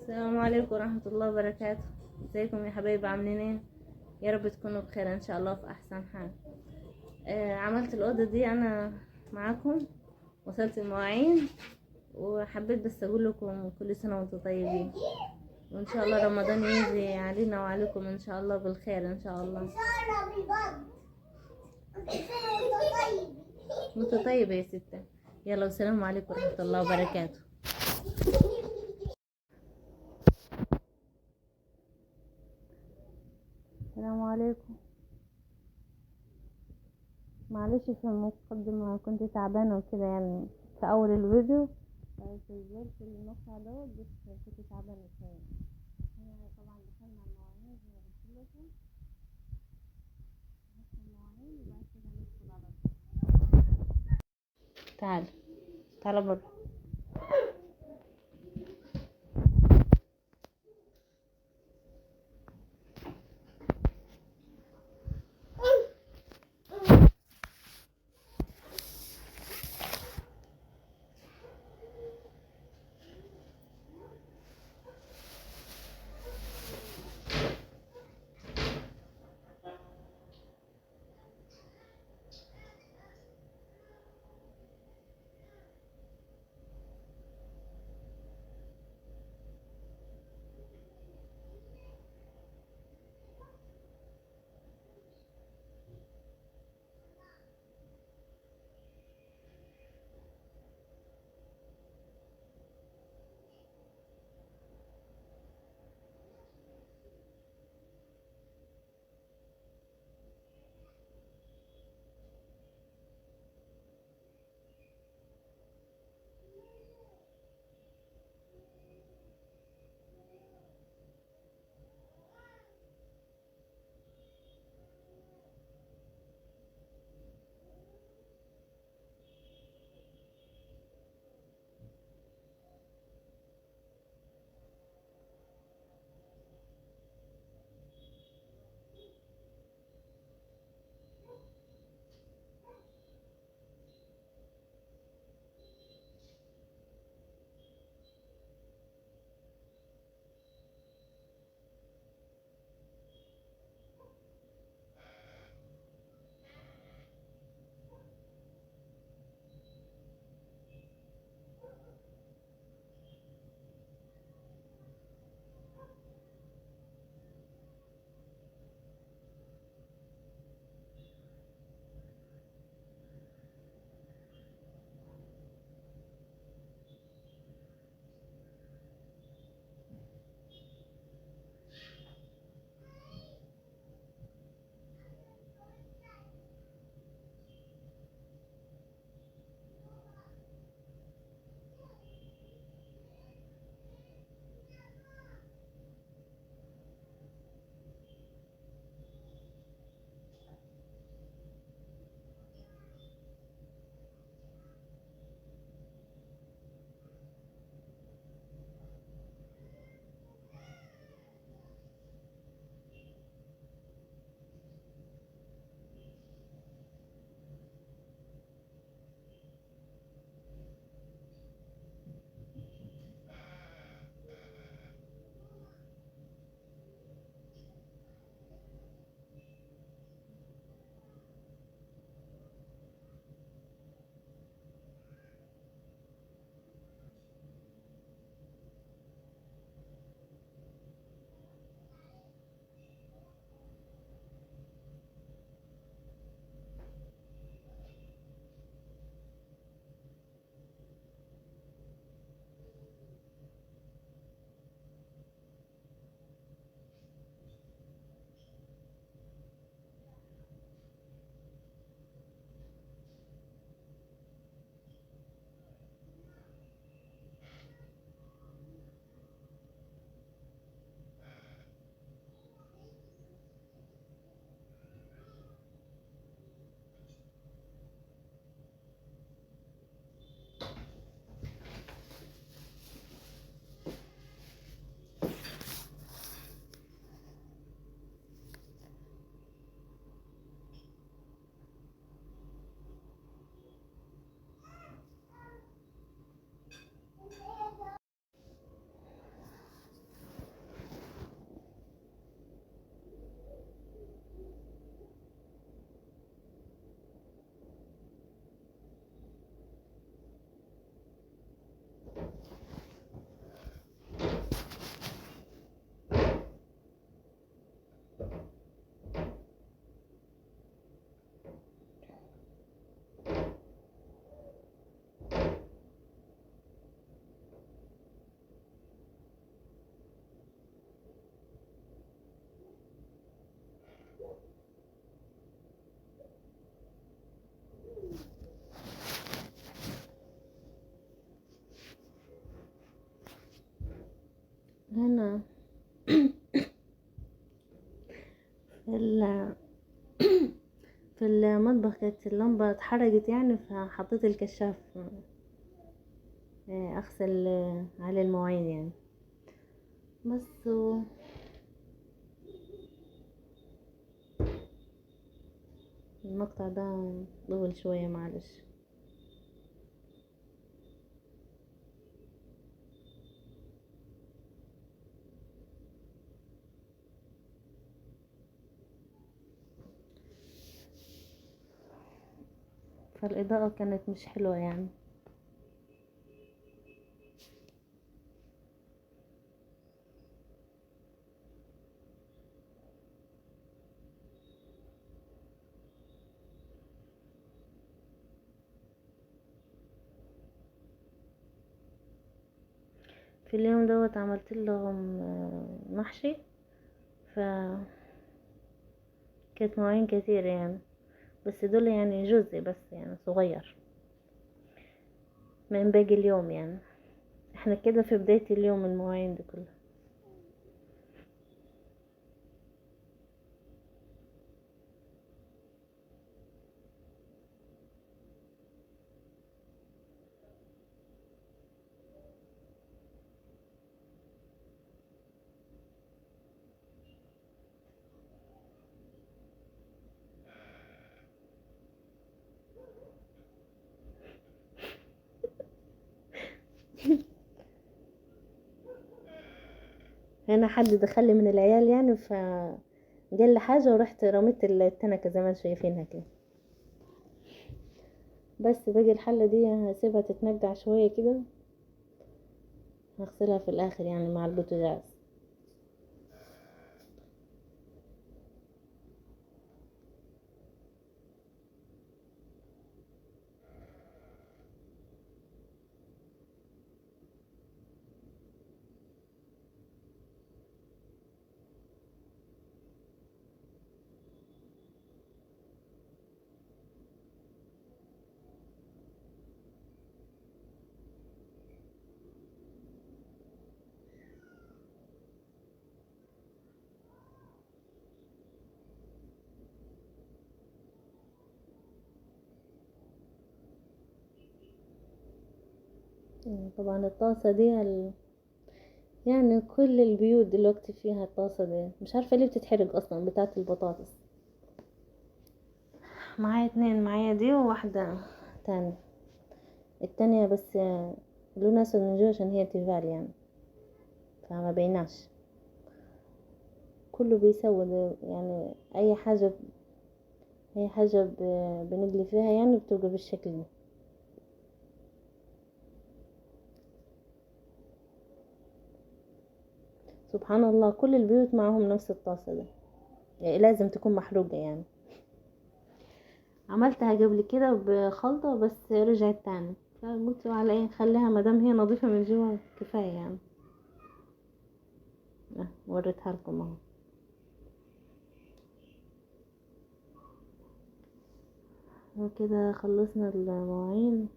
السلام عليكم ورحمة الله وبركاته. ازيكم يا حبايبي، عاملين ايه؟ يا رب تكونوا بخير ان شاء الله في احسن حال. عملت الأوضة دي انا معاكم، وصلت المواعين، وحبيت بس اقول لكم كل سنة وانتم طيبين، وان شاء الله رمضان يجي علينا وعليكم ان شاء الله بالخير ان شاء الله. وانت طيبة يا ستة. يلا، والسلام عليكم ورحمة الله وبركاته. السلام عليكم. معلش في المقدمة كنت تعبانة وكده يعني، في أول الفيديو سجلت المقطع دوت، بس كنت تعبانة شوية. هنا طبعا دخلنا المواعين زي ما قلت لكم، نغسل المواعين وبعد كده ندخل على تعال تعال برا. هنا في في المطبخ كانت اللمبة اتحرقت يعني، فحطيت الكشاف اغسل على المواعين يعني. بس المقطع ده طول شوية معلش. فالإضاءة كانت مش حلوة يعني. في اليوم دوت عملت لهم محشي، فكانت مواعين كتير يعني، بس دول يعني جزء بس يعني صغير من باقي اليوم يعني. احنا كده في بداية اليوم المواعين دي كلها. هنا حد دخل من العيال يعني، قال لي حاجة ورحت رميت التنكة زي ما انتم شايفينها كده. بس باقي الحلة دي هسيبها تتنجع شوية كده، هغسلها في الاخر يعني مع البوتاجاز. طبعا الطاسة دي يعني كل البيوت دلوقتي فيها الطاسة دي، مش عارفة ليه بتتحرق اصلا بتاعة البطاطس. معايا اتنين، معايا دي وواحدة تانية. التانية بس لونها اسود من جوا عشان هي تيفال يعني، فما بيناش. كله بيسود يعني، اي حاجة بنقلي فيها يعني بتبقى بالشكل ده. سبحان الله كل البيوت معهم نفس الطاسة ده، يعني لازم تكون محروقة يعني. عملتها قبل كده بخلطة بس رجعت تاني، فقلت على ايه خليها مادام هي نظيفة من جوا كفاية يعني. وريتها لكم اهو. وكده خلصنا المواعين،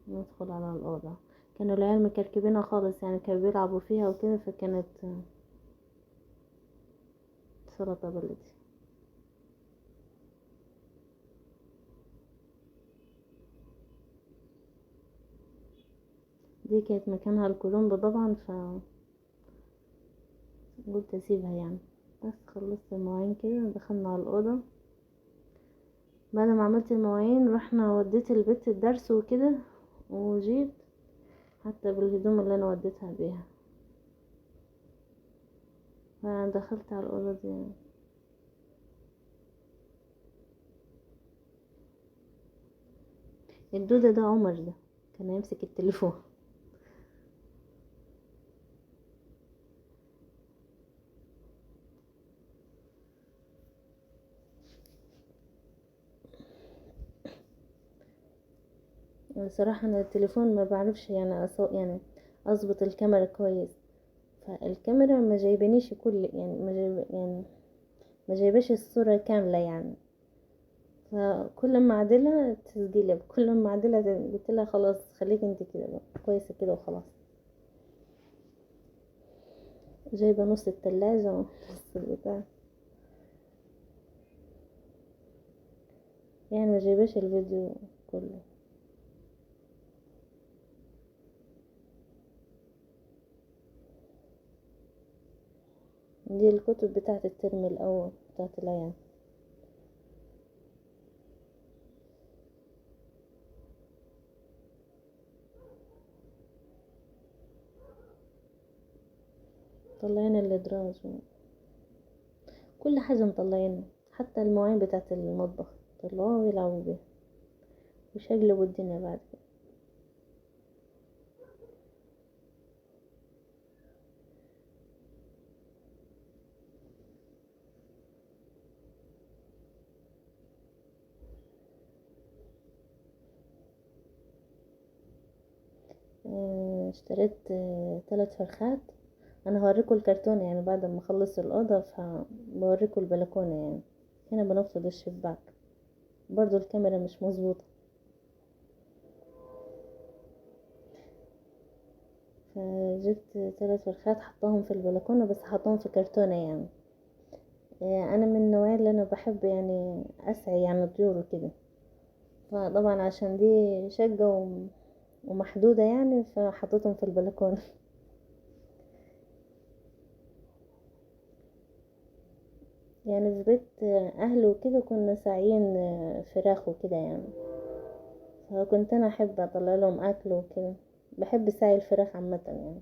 ندخل على الأوضة. كانوا العيال مكركبينها خالص يعني، كانوا بيلعبوا فيها وكده، فكانت سلطة بلدي. دي كانت مكانها الكولومب طبعا، فقلت اسيبها يعني. بس خلصت المواعين كده دخلنا على الأوضة. بعد ما عملت المواعين رحنا وديت البيت الدرس وكده، وجيت حتى بالهدوم اللي انا وديتها بيها، فدخلت على الأوضة دي. الدودة ده عمر ده كان يمسك التليفون. صراحة انا التليفون ما بعرفش يعني يعني اظبط الكاميرا كويس. فالكاميرا ما جايبانيش كل يعني ما جايباش الصورة كاملة يعني. فكل ما اعدلها تسجيلي، كل ما اعدلها قلت لها خلاص خليك انت كده بقى كويسه كده وخلاص. جايبه نص التلاجة ونص البتاع، يعني ما جايباش الفيديو كله. دي الكتب بتاعت الترم الاول بتاعت العيال. طلعنا الادراج كل حاجه مطلعينها، حتى المواعين بتاعت المطبخ طلعوها ويلعبوا بيها ويشقلبوا الدنيا بعد كده. اشتريت 3 فرخات. انا هوريكم الكرتونة يعني بعد ما اخلص الاوضة، فبوريكم البلكونة يعني. هنا بنفض الشباك، برضو الكاميرا مش مظبوطة. فجبت 3 فرخات حطاهم في البلكونة، بس حطاهم في كرتونة يعني. انا من النوع اللي انا بحب يعني اسعي يعني الطيور وكده. فطبعا عشان دي شقة ومحدودة يعني، فحطيتهم في البلكونة. يعني في بيت اهله وكده كنا ساعيين فراخ وكده يعني، فكنت انا احب اطلع لهم اكل وكده. بحب ساعي الفراخ عامه يعني.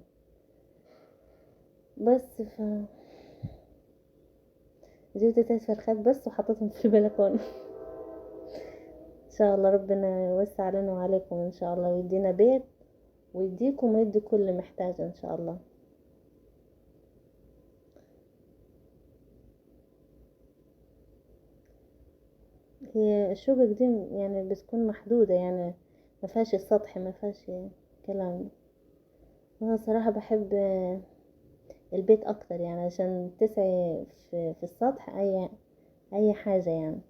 بس جبت 3 فرخات بس وحطيتهم في البلكونه. ان شاء الله ربنا يوسع علينا وعليكم ان شاء الله، ويدينا بيت ويديكم ويدي كل محتاج ان شاء الله. هي الشقق دي يعني بتكون محدوده يعني، ما فيهاش السطح، ما فيهاش كلام. انا صراحه بحب البيت اكتر يعني، عشان تسعي في السطح اي حاجة يعني.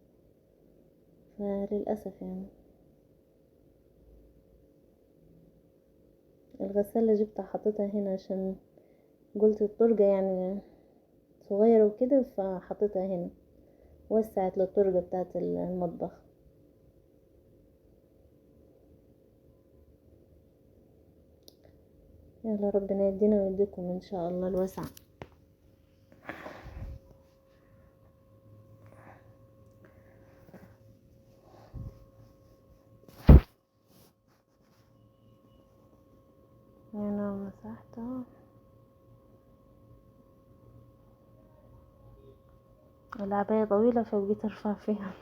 فللأسف يعني الغسالة جبتها حطيتها هنا، عشان قلت الطرقة يعني صغيرة وكده، فحطيتها هنا وسعت للطرقة بتاعت المطبخ. يلا ربنا يدينا ويديكم ان شاء الله الوسع. هنا مسحتها. العباية طويلة فبقيت ارفع فيها.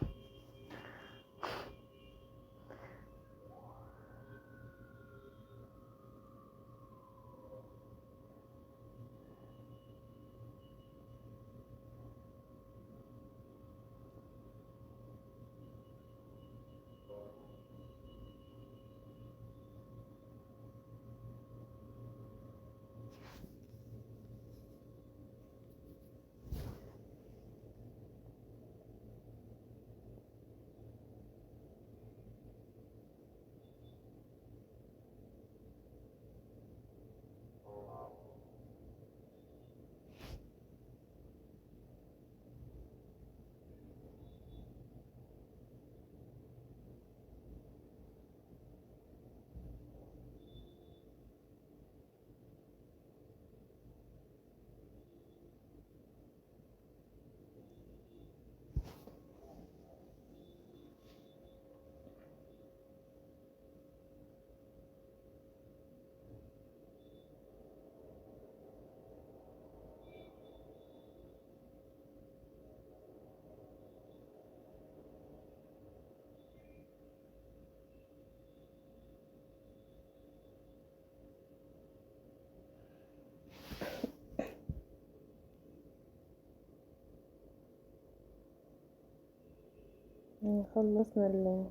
خلصنا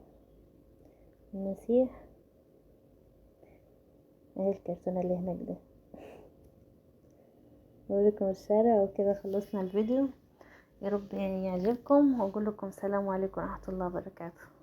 المسيح. اهي الكرتونة اللي هناك ده. نوريكم الشارع وكده خلصنا الفيديو. يا رب يعجبكم، واقول لكم سلام عليكم ورحمة الله وبركاته.